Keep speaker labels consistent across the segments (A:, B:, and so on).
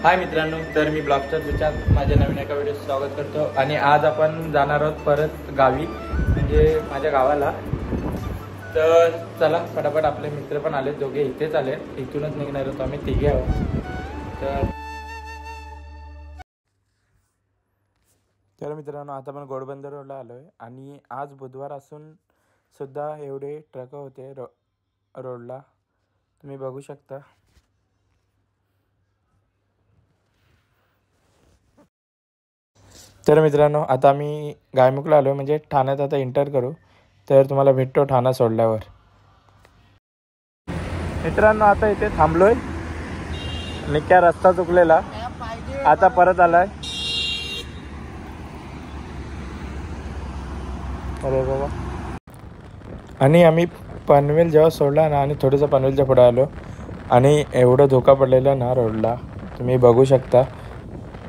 A: हाय मित्रांनो, तर मी ब्लॉगस्टार विचार माझ्या नवीन एका व्हिडिओत स्वागत करतो। आणि आज आपण जाणार आहोत परत गावी, म्हणजे माझ्या गावाला। तर चला फटाफट, आपले मित्र पण आले, दोघे इथेच आले, इथूनच निघणार होतो आम्ही, तिघे आहोत। तर मित्रांनो, आता आपण घोडबंदर रोडला आलोय आणि आज बुधवार असून सुद्धा एवढे ट्रक होते रोडला, तुम्ही बघू शकता। तर मित्रांनो, आता आम्ही गायमुखला आलो, म्हणजे ठाण्यात आता एंटर करू। तर तुम्हाला भेटतो ठाणा सोडल्यावर। मित्रांनो, आता इथे थांबलोय, निक्या रस्ता चुकलेला, आता परत आलाय। अरे बाबा, आणि आम्ही पनवेल जेव्हा सोडला ना, आणि थोडंसं पनवेलच्या पुढे आलो, आणि एवढं धोका पडलेला ना रोडला, तुम्ही बघू शकता,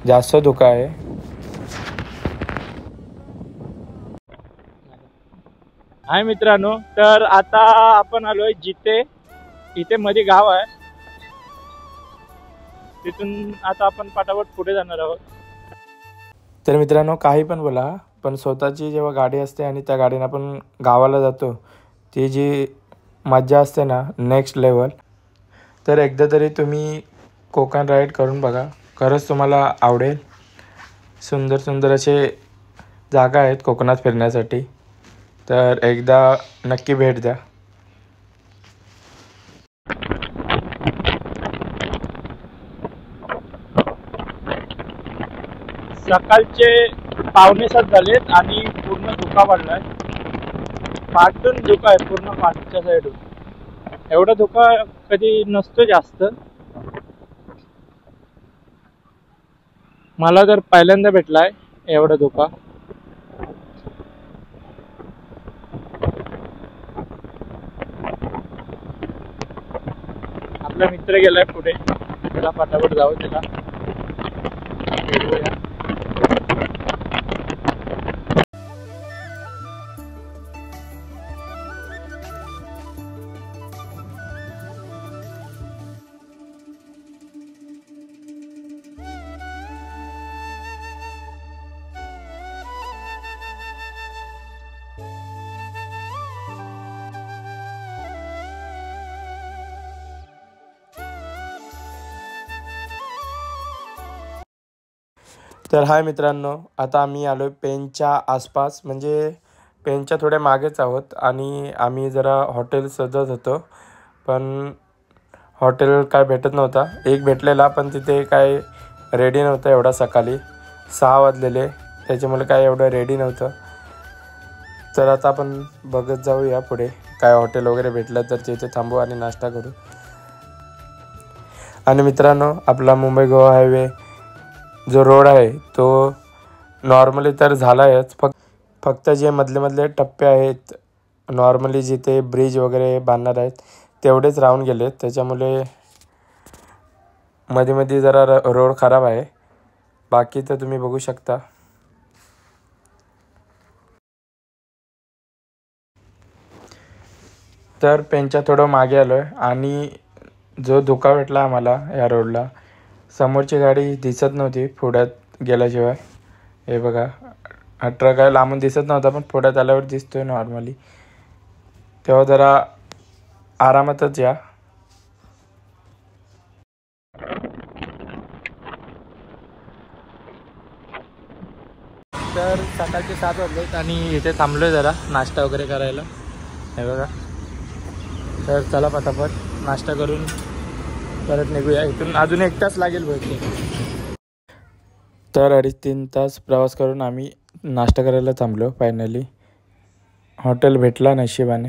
A: जास्त धोका आहे। हाय मित्रांनो, तर आता आपण आलोय जिथे, इथे मध्ये गाव आहे, तिथून आता आपण पटापट पुढे जाणार आहोत। तर मित्रांनो, काही पण बोला, पण स्वतःची जेव्हा गाडी असते आणि त्या गाडीने आपण गावाला जातो, ती जी मजा असते ना, नेक्स्ट लेवल। तर एकदा तरी तुम्ही कोकण राईड करून बघा, खरंच तुम्हाला आवडेल। सुंदर सुंदर असे जागा आहेत कोकणात फिरण्यासाठी, तर एकदा नक्की भेट द्या। सकाळचे 6:45 झालेत आणि पूर्ण धुका पडलाय, पाठून धुका आहे पूर्ण, पाठच्या साईडून। एवढा धुका कधी नसतो जास्त, मला तर पहिल्यांदा भेटलाय एवढा धुका। आपला मित्र गेलाय पुढे, त्याला फटाफट जाऊ त्याला भेटूया। तर हाय मित्रांनो, आता आम्ही आलो पेनच्या आसपास, म्हणजे पेनच्या थोड्या मागेच आहोत, आणि आम्ही जरा हॉटेल शोधत होतो, पण हॉटेल काय भेटत नव्हता। एक भेटलेला, पण तिथे काय रेडी नव्हतं, एवढा सकाळी 6 वाजलेले, त्याच्यामुळे काय एवढं रेडी नव्हतं। तर आता आपण बघत जाऊया पुढे, काय हॉटेल वगैरे भेटलं तर तिथे थांबू आणि नाश्ता करू। आणि मित्रांनो, आपला मुंबई गोवा हायवे जो रोड आहे तो नॉर्मली तर झाला आहेच, फक्त जे मधले टप्पे आहेत, नॉर्मली जिथे ब्रिज वगैरे बांधणार आहेत तेवढेच राहून गेलेत, त्याच्यामुळे मध्ये जरा रोड खराब आहे, बाकी तर तुम्ही बघू शकता। तर पेनच्या थोडं मागे आलो आहे, आणि जो धोका भेटला आम्हाला या रोडला, समोरची गाडी दिसत नव्हती पुढ्यात गेल्याशिवाय। हे बघा, हा ट्रक आहे, लांबून दिसत नव्हता, पण पुढ्यात आल्यावर दिसतोय नॉर्मली, तेव्हा जरा आरामातच या। तर सकाळचे 7 वाजलेत आणि इथे थांबलोय जरा नाश्ता वगैरे करायला, हे बघा। तर चला पटापट नाश्ता करून परत निघूया इथून, अजून 1 तास लागेल बहुतेक। तर 2.5-3 तास प्रवास करून आम्ही नाश्ता करायला थांबलो, फायनली हॉटेल भेटला नशिबाने।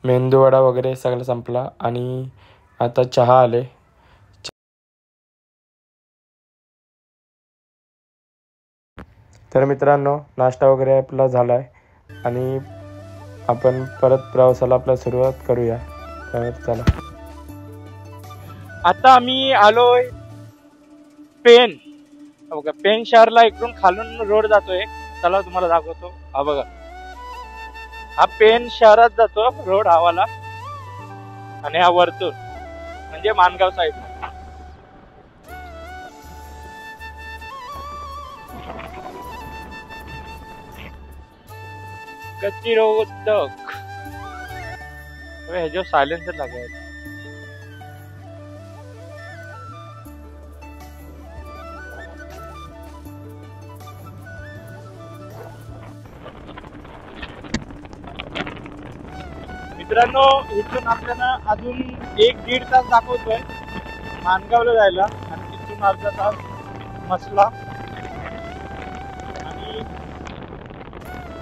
A: मेंदूवडा वगैरे सगळं संपला, आणि आता चहा आले। तर मित्रांनो, नाश्ता वगैरे आपला झाला आहे, आणि आपण परत प्रवासाला आपला सुरुवात करूया। तर चला, आता आम्ही आलोय पेन, बघा पेन शहरला इकडून खालून रोड जातोय, चला तुम्हाला दाखवतो। हा बघा, हा पेन शहरात जातो रोड हवाला, आणि हा वरतून म्हणजे मानगाव साईड. गतिरोधक ह्याच्यावर सायलेन्सर लागायचं. मित्रांनो इथून आपल्याला अजून 1-1.5 तास दाखवतोय मानगावला जायला आणि तिथून अर्धा तास मसला आणि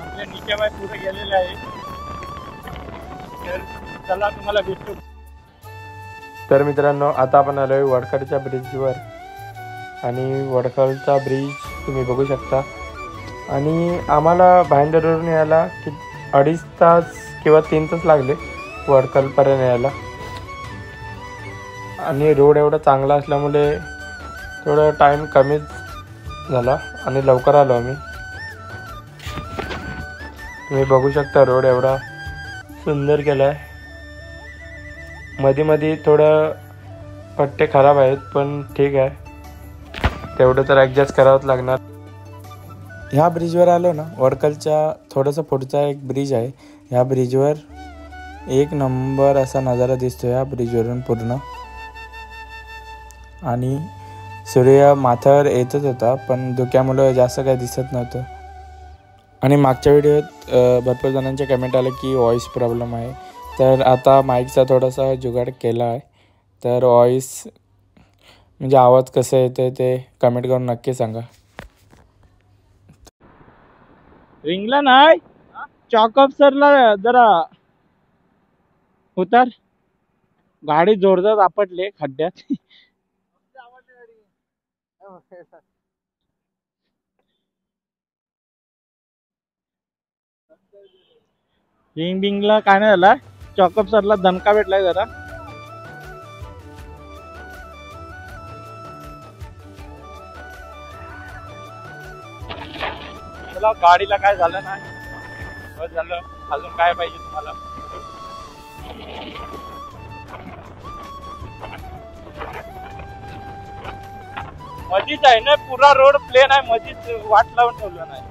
A: आपल्या नित्याबाई पुढे गेलेले आहे. तर चला तुम्हाला भेटतो. तर मित्रांनो आता आपण आलोय वडखडच्या ब्रिजवर आणि वडखडचा ब्रिज तुम्ही बघू शकता. आणि आम्हाला भाईंदरवरून यायला 2.5 तास किंवा 3 तास लागले वडखलपर्यंत यायला. आणि रोड एवढा चांगला असल्यामुळे थोडा टाईम कमीच झाला आणि लवकर आलो आम्ही. तुम्ही बघू शकता रोड एवढा सुंदर केला आहे. मध्ये मध्ये थोडं पट्टे खराब आहेत पण ठीक आहे, तेवढं तर ॲडजस्ट करावंच लागणार. ह्या ब्रिजवर आलो ना, वडखलच्या थोडंसं पुढचा एक ब्रिज आहे. ह्या ब्रिजवर 1 नंबर असा नजारा दिसतो ह्या ब्रिजवरून पूर्ण. आणि सूर्य माथ्यावर येतच होता पण धुक्यामुळं जास्त काही दिसत नव्हतं. आणि मागच्या व्हिडिओत भरपूर जणांचे कमेंट आले की व्हॉईस प्रॉब्लेम आहे. तर आता माईकचा थोडासा जुगाड केला आहे. तर व्हॉईस म्हणजे आवाज कसं येतं ते कमेंट करून नक्की सांगा. रिंगला नाही चॉकअप सरला जरा उतार. गाडी जोरदार आपटले खड्ड्यात. रिंग बिंगला काय नाही झाला, चॉकअप सरला दणका भेटलाय जरा. चला गाडीला काय झालं नाही, बस झालं. अजून काय पाहिजे तुम्हाला? मधीच आहे ना, पुरा रोड प्लेन आहे, मधीच वाट लावून ठेवलं नाही.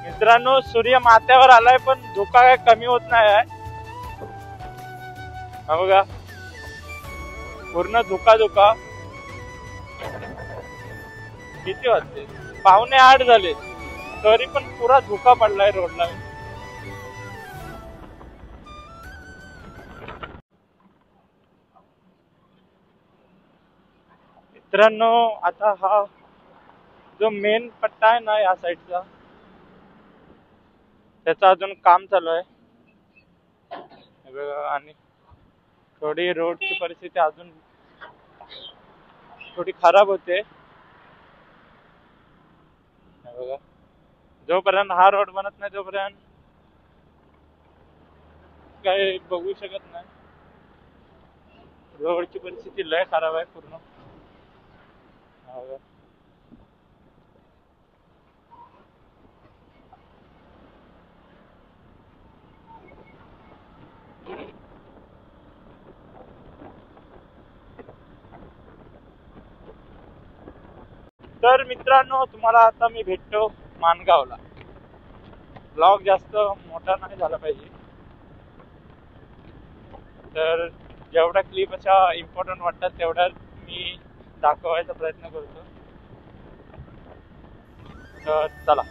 A: मित्रांनो सूर्य माथ्यावर आलाय पण धोका काय कमी होत नाही आहे. बघा पूर्ण धोका. किती वाजते? 7:45 झाले तरी पण पुरा धोका पडलाय रोडला. मित्रांनो आता हा जो मेन पट्टा आहे ना या साईडचा, त्याचं अजून काम चालू आहे. आणि थोडी रोडची परिस्थिती अजून थोडी खराब होते. बघा जोपर्यंत हा रोड बनत नाही तोपर्यंत काही बघू शकत नाही. रोडची परिस्थिती लय खराब आहे पूर्ण. तर मित्रांनो तुम्हाला आता मी भेटतो मानगावला. ब्लॉग जास्त मोठा नाही झाला पाहिजे, तर जेवढ्या क्लिप अशा इम्पॉर्टंट वाटतात तेवढ्या मी दाखवायचा प्रयत्न करतो. तर चला.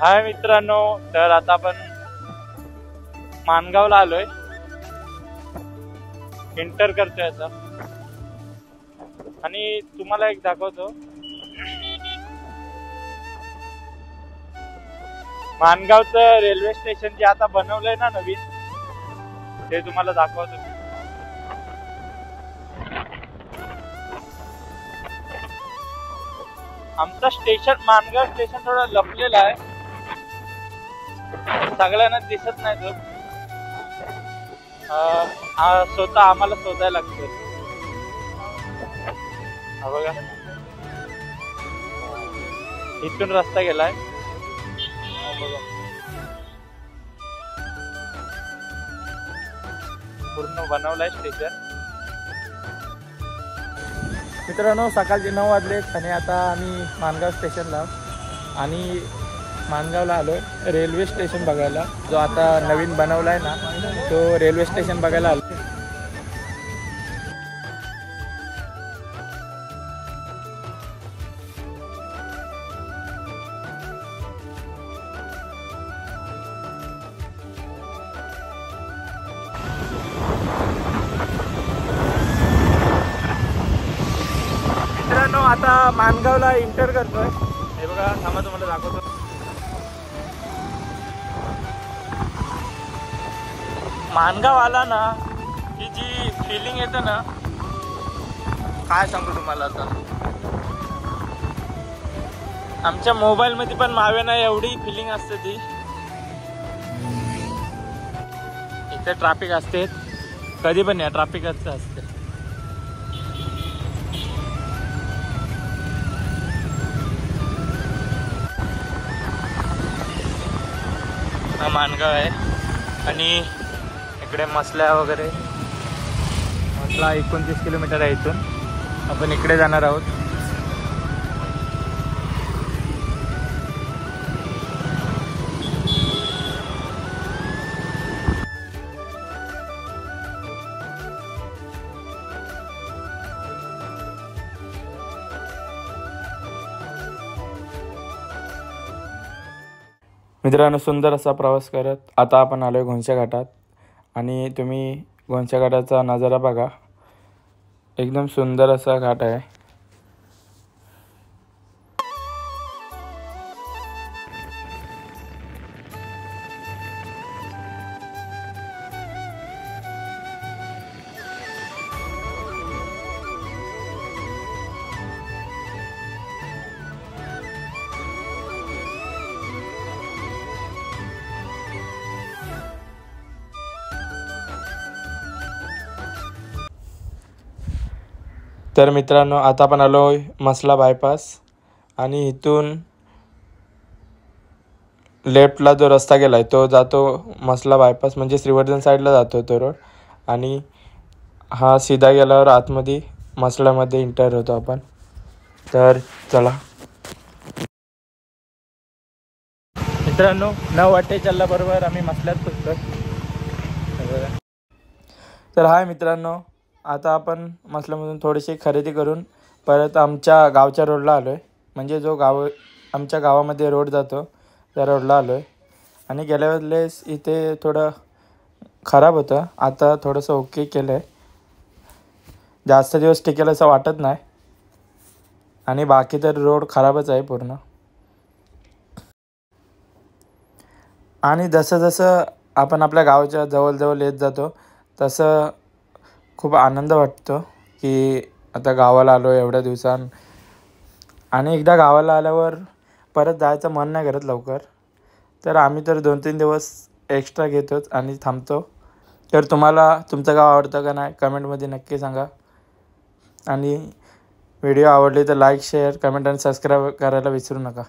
A: हाय मित्रांनो, तर आता आपण मानगावला आलोय. एंटर करतोय आता आणि तुम्हाला एक दाखवतो. मानगावचं रेल्वे स्टेशन जे आता बनवलंय ना नवीन, ते तुम्हाला दाखवतो. आमचं स्टेशन मानगाव स्टेशन थोडं लपलेलं आहे, सगळ्यांना दिसत नाही. तो स्वतः आम्हाला शोधायला लागतं. हा बघा इथून रस्ता गेलाय, बघा पूर्ण बनवलाय स्टेशन. मित्रांनो सकाळचे 9 वाजलेत आणि आता आम्ही माणगाव स्टेशनला आणि माणगावला आलो आहे रेल्वे स्टेशन बघायला. जो आता नवीन बनवला आहे ना तो रेल्वे स्टेशन बघायला आलो. मित्रांनो आता माणगावला इंटर करतोय. हे बघा थांबा तुम्हाला दाखवतो. माणगाव आला ना ही जी फिलिंग येते ना काय सांगू तुम्हाला. आता आमच्या मोबाईल मध्ये पण मावे ना एवढी फिलिंग असते ती. इथे ट्रॅफिक असते कधी पण या ट्रॅफिकच असते. हा माणगाव आहे आणि इकडे मसल्या वगैरे. मसला 29 किलोमीटर आहे इथून. आपण इकडे जाणार आहोत. मित्रांनो सुंदर असा प्रवास करत आता आपण आलो आहे घोणच्या घाटात आणि तुम्ही घोणच्या घाटाचा नजारा बघा. एकदम सुंदर असा घाट आहे. तर मित्रांनो आता आपण आलो मसला बायपास आणि इथून लेफ्टला जो रस्ता गेला आहे तो जातो मसला बायपास म्हणजे श्रीवर्धन साईडला जातो तो रोड. आणि हा सीधा गेल्यावर आतमध्ये मसल्यामध्ये इंटर होतो आपण. तर चला मित्रांनो 9:48 बरोबर आम्ही मसल्यात पोहोचतो. तर हाय मित्रांनो आता आपण मसल्यामधून थोडीशी खरेदी करून परत आमच्या गावच्या रोडला आलो आहे. म्हणजे जो आमच्या गावामध्ये रोड जातो त्या रोडला आलो आहे. आणि गेल्या वेळेस इथे थोडं खराब होतं. आता थोडंसं ओके केलं आहे. जास्त दिवस टिकेल असं वाटत नाही. आणि बाकी तर रोड खराबच आहे पूर्ण. आणि जसं जसं आपण आपल्या गावाच्या जवळ येत जातो तसं खूप आनंद वाटतो की आता गावाला आलो एवढ्या दिवसांनी. आणि एकदा गावाला आल्यावर परत जायचं मन नाही करत लवकर. तर आम्ही तर 2-3 दिवस एक्स्ट्रा घेतोच आणि थांबतो. तर तुम्हाला तुमचं गाव आवडतं का नाही कमेंटमध्ये नक्की सांगा. आणि व्हिडिओ आवडली तर लाईक शेअर कमेंट आणि सबस्क्राईब करायला विसरू नका.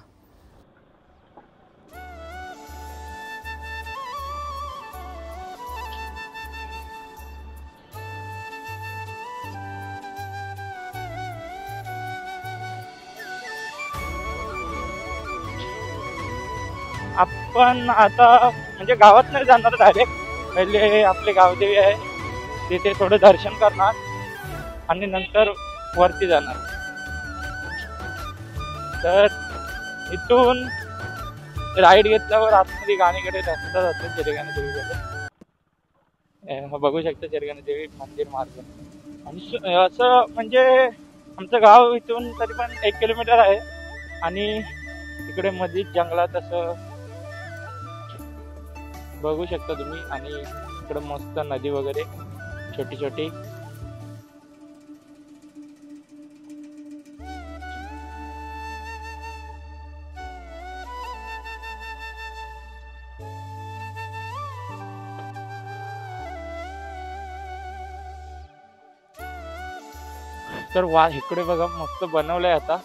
A: आपण आता म्हणजे गावात नाही जाणार डायरेक्ट. पहिले आपले गावदेवी आहे तिथे थोडं दर्शन करणार आणि नंतर वरती जाणार. तर इथून राईड घेतल्यावर आतमध्ये गाणीकडे रस्ता जातो चेरगाणा देवीकडे. बघू शकता चेरगाणा देवी मंदिर मार्ग. आणि असं म्हणजे आमचं गाव इथून तरी पण 1 किलोमीटर आहे. आणि इकडे मध्ये जंगलात असं बघू शकता तुम्ही. आणि इकडे मस्त नदी वगैरे छोटी छोटी. तर इकडे बघा मस्त बनवलंय आता.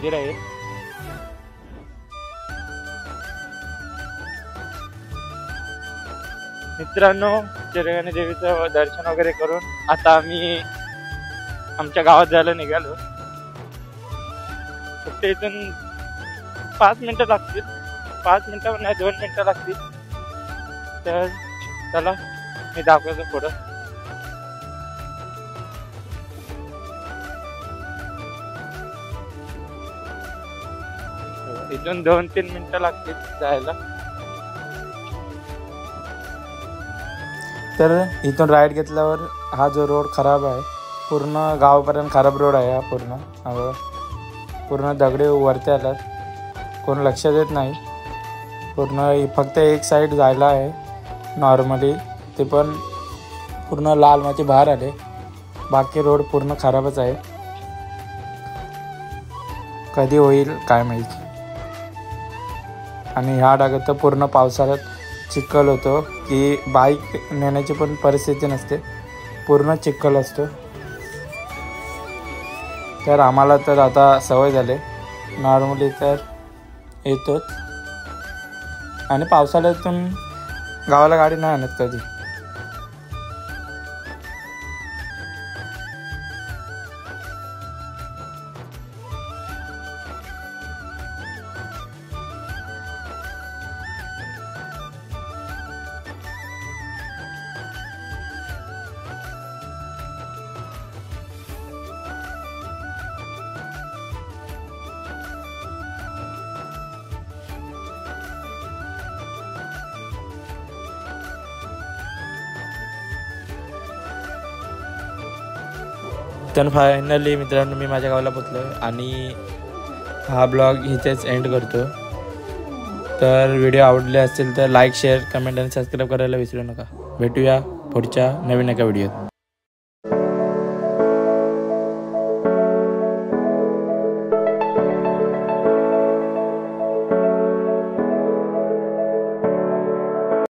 A: मंदिर आहे. मित्रांनो, चिरंजनी देवीचं दर्शन वगैरे करून आता आम्ही आमच्या गावात जायला निघालो. फक्त इथून 5 मिनिटं लागतील. 5 मिनिटं नाही, 2 मिनिटं लागतील. तर चला मी दाखवतो पुढं. इथून 2-3 मिनिटं लागतील जायला.
B: तर इथून राईड घेतल्यावर हा जो रोड खराब आहे, पूर्ण गावापर्यंत खराब रोड आहे हा. पूर्ण दगडे वरती आल्यात, कोण लक्ष देत नाही. पूर्ण फक्त एक साईड जायला आहे नॉर्मली, ते पण पूर्ण लाल माती बाहेर आले. बाकी रोड पूर्ण खराबच आहे. कधी होईल काय माहीत. आणि ह्या डागात तर पूर्ण पावसाळ्यात चिखल होतो की बाईक नेण्याची पण परिस्थिती नसते, पूर्ण चिखल असतो. तर आम्हाला तर आता सवय झाली, नॉर्मली तर येतोच. आणि पावसाळ्यातून गावाला गाडी नाही आणत कधी.
A: तर फायनली मित्रांनो मी माझ्या गावाला पोचलो आहे आणि हा ब्लॉग इथेच एंड करतो. तर व्हिडिओ आवडले असतील तर लाईक, शेअर, कमेंट आणि सबस्क्राईब करायला विसरू नका. भेटूया पुढच्या नवीन एका व्हिडिओत.